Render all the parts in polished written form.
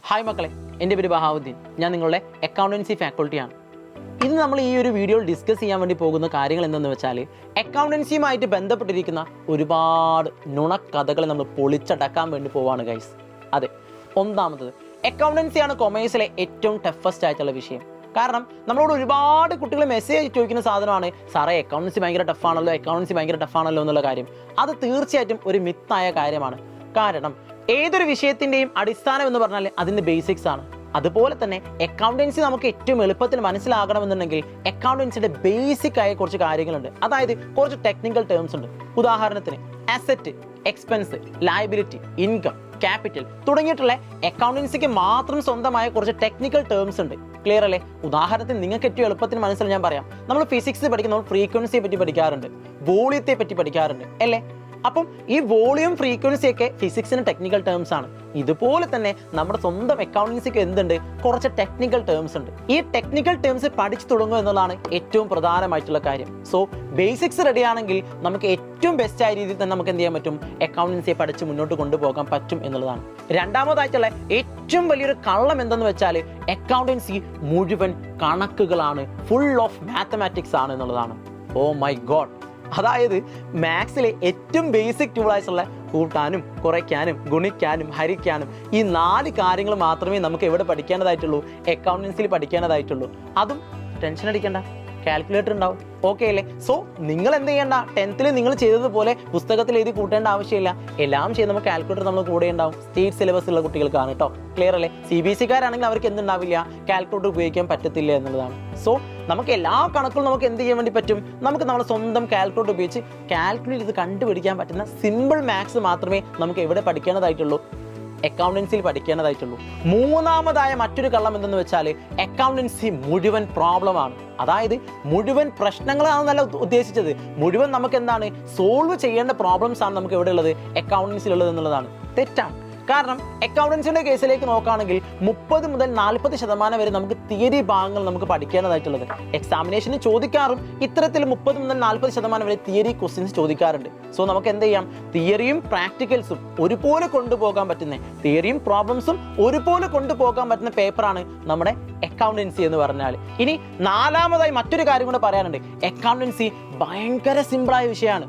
Hi മക്കളെ, എൻ്റെ പേര് ബഹാവുദ്ദീൻ. ഞാൻ നിങ്ങളുടെ അക്കൗണ്ടൻസി ഫാക്കൾട്ടിയാണ്. ഇന്ന് നമ്മൾ ഈ ഒരു വീഡിയോയിൽ ഡിസ്കസ് ചെയ്യാൻ വേണ്ടി പോകുന്ന കാര്യങ്ങൾ എന്തെന്ന് വെച്ചാൽ, അക്കൗണ്ടൻസിയുമായിട്ട് ബന്ധപ്പെട്ടിരിക്കുന്ന ഒരുപാട് നുണക്കഥകൾ നമ്മൾ പൊളിച്ചടക്കാൻ വേണ്ടി പോവാണ് ഗൈസ്. അതെ, ഒന്നാമത്തത് അക്കൗണ്ടൻസിയാണ് കൊമേഴ്സിലെ ഏറ്റവും ടഫസ്റ്റ് ആയിട്ടുള്ള വിഷയം. കാരണം നമ്മളോട് ഒരുപാട് കുട്ടികൾ മെസ്സേജ് ചോദിക്കുന്ന സാധനമാണ്, സാറേ അക്കൗണ്ടൻസി ഭയങ്കര ടഫാണല്ലോ എന്നുള്ള കാര്യം. അത് തീർച്ചയായിട്ടും ഒരു മിത്തായ കാര്യമാണ്. കാരണം ഏതൊരു വിഷയത്തിൻ്റെയും അടിസ്ഥാനം എന്ന് പറഞ്ഞാൽ അതിൻ്റെ ബേസിക്സ് ആണ്. അതുപോലെ തന്നെ അക്കൗണ്ടൻസി നമുക്ക് ഏറ്റവും എളുപ്പത്തിൽ മനസ്സിലാകണമെന്നുണ്ടെങ്കിൽ അക്കൗണ്ടൻസിയുടെ ബേസിക് ആയ കുറച്ച് കാര്യങ്ങളുണ്ട്. അതായത് കുറച്ച് ടെക്നിക്കൽ ടേംസ് ഉണ്ട്. ഉദാഹരണത്തിന് asset, expense, liability, income, capital തുടങ്ങിയിട്ടുള്ള അക്കൗണ്ടൻസിക്ക് മാത്രം സ്വന്തമായ കുറച്ച് ടെക്നിക്കൽ ടേംസ് ഉണ്ട്. ക്ലിയർ അല്ലേ? ഉദാഹരണത്തിന് നിങ്ങൾക്ക് ഏറ്റവും എളുപ്പത്തിന് മനസ്സിൽ ഞാൻ പറയാം. നമ്മൾ ഫിസിക്സ് പഠിക്കുന്ന ഫ്രീക്വൻസിയെ പറ്റി പഠിക്കാറുണ്ട്, വോളിയത്തെ പറ്റി പഠിക്കാറുണ്ട് അല്ലേ? അപ്പം ഈ വോളിയം, ഫ്രീക്വൻസി ഒക്കെ ഫിസിക്സിന് ടെക്നിക്കൽ ടേംസ് ആണ്. ഇതുപോലെ തന്നെ നമ്മുടെ സ്വന്തം അക്കൗണ്ടൻസിക്ക് എന്തുണ്ട്? കുറച്ച് ടെക്നിക്കൽ ടേംസ് ഉണ്ട്. ഈ ടെക്നിക്കൽ ടേംസ് പഠിച്ചു തുടങ്ങുക എന്നുള്ളതാണ് ഏറ്റവും പ്രധാനമായിട്ടുള്ള കാര്യം. സോ ബേസിക്സ് റെഡി ആണെങ്കിൽ നമുക്ക് ഏറ്റവും ബെസ്റ്റ് ആയ രീതിയിൽ തന്നെ നമുക്ക് എന്ത് ചെയ്യാൻ പറ്റും? അക്കൗണ്ടൻസിയെ പഠിച്ച് മുന്നോട്ട് കൊണ്ടുപോകാൻ പറ്റും എന്നുള്ളതാണ്. രണ്ടാമതായിട്ടുള്ള ഏറ്റവും വലിയൊരു കള്ളം എന്തെന്ന് വെച്ചാൽ, അക്കൗണ്ടൻസി മുഴുവൻ കണക്കുകളാണ്, ഫുൾ ഓഫ് മാത്തമാറ്റിക്സ് ആണ് എന്നുള്ളതാണ്. Oh my god! അതായത് മാത്സിലെ ഏറ്റവും ബേസിക് ടൂളായിട്ടുള്ള കൂട്ടാനും കുറയ്ക്കാനും ഗുണിക്കാനും ഹരിക്കാനും ഈ 4 കാര്യങ്ങൾ മാത്രമേ നമുക്ക് എവിടെ പഠിക്കേണ്ടതായിട്ടുള്ളൂ? അക്കൗണ്ടൻസിയിൽ പഠിക്കേണ്ടതായിട്ടുള്ളൂ. അതും ടെൻഷൻ അടിക്കേണ്ട, കാൽക്കുലേറ്റർ ഉണ്ടാവും. ഓക്കെ അല്ലേ? സോ നിങ്ങൾ എന്ത് ചെയ്യേണ്ട, 10th നിങ്ങൾ ചെയ്തതുപോലെ പുസ്തകത്തിൽ എഴുതി കൂട്ടേണ്ട ആവശ്യമില്ല. എല്ലാം ചെയ്ത് നമുക്ക് കാൽക്കുലേറ്റർ നമ്മൾ കൂടെ ഉണ്ടാവും. സ്റ്റേറ്റ് സിലബസ് ഉള്ള കുട്ടികൾക്കാണ് കേട്ടോ. ക്ലിയർ അല്ലേ? CBSE-കാരാണെങ്കിൽ അവർക്ക് എന്തുണ്ടാവില്ല, കാൽക്കുലേറ്റർ ഉപയോഗിക്കാൻ പറ്റത്തില്ല എന്നുള്ളതാണ്. സോ നമുക്ക് എല്ലാ കണക്കുകളും നമുക്ക് എന്ത് ചെയ്യാൻ വേണ്ടി പറ്റും? നമുക്ക് നമ്മുടെ സ്വന്തം കാൽക്കുലേറ്റർ ഉപയോഗിച്ച് കാൽക്കുലേറ്റ് ചെയ്ത് കണ്ടുപിടിക്കാൻ പറ്റുന്ന സിമ്പിൾ മാത്സ് മാത്രമേ നമുക്ക് എവിടെ പഠിക്കേണ്ടതായിട്ടുള്ളൂ? അക്കൗണ്ടൻസിയിൽ പഠിക്കേണ്ടതായിട്ടുള്ളൂ. മൂന്നാമതായ മറ്റൊരു കള്ളം എന്തെന്ന് വെച്ചാൽ, അക്കൗണ്ടൻസി മുഴുവൻ പ്രോബ്ലമാണ്. അതായത് മുഴുവൻ പ്രശ്നങ്ങളാണെന്നല്ല ഉദ്ദേശിച്ചത്, മുഴുവൻ നമുക്ക് എന്താണ് സോൾവ് ചെയ്യേണ്ട പ്രോബ്ലംസ് ആണ് നമുക്ക് എവിടെ ഉള്ളത്? അക്കൗണ്ടൻസിലുള്ളത് എന്നുള്ളതാണ്. തെറ്റാണ്. കാരണം അക്കൗണ്ടൻസിയുടെ കേസിലേക്ക് നോക്കുകയാണെങ്കിൽ 30 മുതൽ 40% വരെ നമുക്ക് തിയറി ഭാഗങ്ങൾ നമുക്ക് പഠിക്കേണ്ടതായിട്ടുള്ളത്. എക്സാമിനേഷന് ചോദിക്കാറും ഇത്തരത്തിൽ 30 മുതൽ 40% വരെ തിയറി ക്വസ്റ്റ്യൻസ് ചോദിക്കാറുണ്ട്. സോ നമുക്ക് എന്ത് ചെയ്യാം? തിയറിയും പ്രാക്ടിക്കൽസും ഒരുപോലെ കൊണ്ടുപോകാൻ പറ്റുന്ന, തിയറിയും പ്രോബ്ലംസും ഒരുപോലെ കൊണ്ടുപോകാൻ പറ്റുന്ന പേപ്പറാണ് നമ്മുടെ അക്കൗണ്ടൻസി എന്ന് പറഞ്ഞാൽ. ഇനി നാലാമതായി മറ്റൊരു കാര്യം കൂടെ പറയാനുണ്ട്. അക്കൗണ്ടൻസി ഭയങ്കര സിമ്പിളായ വിഷയമാണ്.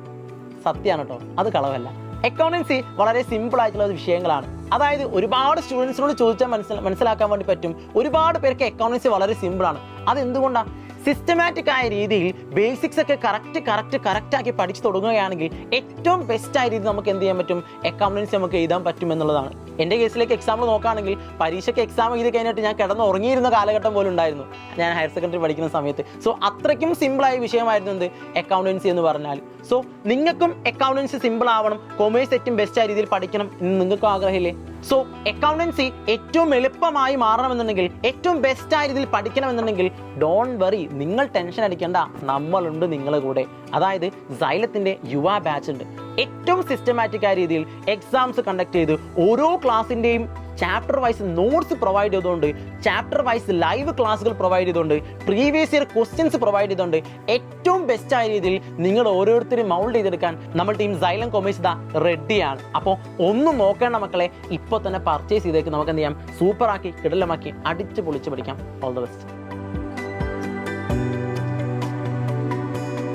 സത്യമാണ് കേട്ടോ, അത് കളവല്ല. അക്കൗണ്ടൻസി വളരെ സിമ്പിൾ ആയിട്ടുള്ള വിഷയങ്ങളാണ്. അതായത് ഒരുപാട് സ്റ്റുഡൻസിനോട് ചോദിച്ചാൽ മനസ്സിലാക്കാൻ വേണ്ടി പറ്റും. ഒരുപാട് പേർക്ക് അക്കൗണ്ടൻസി വളരെ സിമ്പിളാണ്. അതെന്തുകൊണ്ടാണ്? സിസ്റ്റമാറ്റിക് ആയ രീതിയിൽ ബേസിക്സ് ഒക്കെ കറക്റ്റ് ആക്കി പഠിച്ചു തുടങ്ങുകയാണെങ്കിൽ ഏറ്റവും ബെസ്റ്റ് ആയ രീതിയിൽ നമുക്ക് എന്ത് ചെയ്യാൻ പറ്റും? അക്കൗണ്ടൻസി നമുക്ക് എഴുതാൻ പറ്റും എന്നുള്ളതാണ്. എൻ്റെ കേസിലേക്ക് എക്സാമ്പിൾ നോക്കുകയാണെങ്കിൽ, പരീക്ഷയ്ക്ക് എക്സാം എഴുതി കഴിഞ്ഞിട്ട് ഞാൻ കിടന്ന് ഉറങ്ങിയിരുന്ന കാലഘട്ടം പോലും ഉണ്ടായിരുന്നു ഞാൻ ഹയർ സെക്കൻഡറി പഠിക്കുന്ന സമയത്ത്. സോ അത്രയ്ക്കും സിമ്പിളായ വിഷയമായിരുന്നു എന്ത്? അക്കൗണ്ടൻസി എന്ന് പറഞ്ഞാൽ. സോ നിങ്ങൾക്കും അക്കൗണ്ടൻസി സിമ്പിൾ ആവണം, കൊമേഴ്സ് ഏറ്റവും ബെസ്റ്റ് ആയ രീതിയിൽ പഠിക്കണം എന്ന് നിങ്ങൾക്കും ആഗ്രഹമില്ലേ? സോ അക്കൗണ്ടൻസി ഏറ്റവും എളുപ്പമായി മാറണമെന്നുണ്ടെങ്കിൽ, ഏറ്റവും ബെസ്റ്റ് ആയ രീതിയിൽ പഠിക്കണമെന്നുണ്ടെങ്കിൽ, ഡോണ്ട് വറി, നിങ്ങൾ ടെൻഷൻ അടിക്കേണ്ട, നമ്മളുണ്ട് നിങ്ങളുടെ കൂടെ. അതായത് സൈലത്തിൻ്റെ യുവ ബാച്ച് ഉണ്ട്. ഏറ്റവും സിസ്റ്റമാറ്റിക് ആയ രീതിയിൽ എക്സാംസ് കണ്ടക്ട് ചെയ്ത് ഓരോ ക്ലാസ്സിൻ്റെയും ചാപ്റ്റർ വൈസ് നോട്ട്സ് പ്രൊവൈഡ് ചെയ്തുകൊണ്ട്, ചാപ്റ്റർ വൈസ് ലൈവ് ക്ലാസ്സുകൾ പ്രൊവൈഡ് ചെയ്തുകൊണ്ട്, പ്രീവിയസ് ഇയർ ക്വസ്റ്റ്യൻസ് പ്രൊവൈഡ് ചെയ്തുകൊണ്ട് ഏറ്റവും ബെസ്റ്റ് ആയ രീതിയിൽ നിങ്ങൾ ഓരോരുത്തരും മൗൾഡ് ചെയ്തെടുക്കാൻ നമ്മൾ ടീം സൈലം കൊമേഴ്സ് ദാ റെഡിയാണ്. അപ്പോൾ ഒന്നും നോക്കേണ്ട മക്കളെ, ഇപ്പോൾ തന്നെ പർച്ചേസ് ചെയ്തേക്ക്. നമുക്ക് എന്ത് ചെയ്യാം? സൂപ്പറാക്കി കിടലമാക്കി അടിച്ച് പൊളിച്ച് പഠിക്കാം. All the best.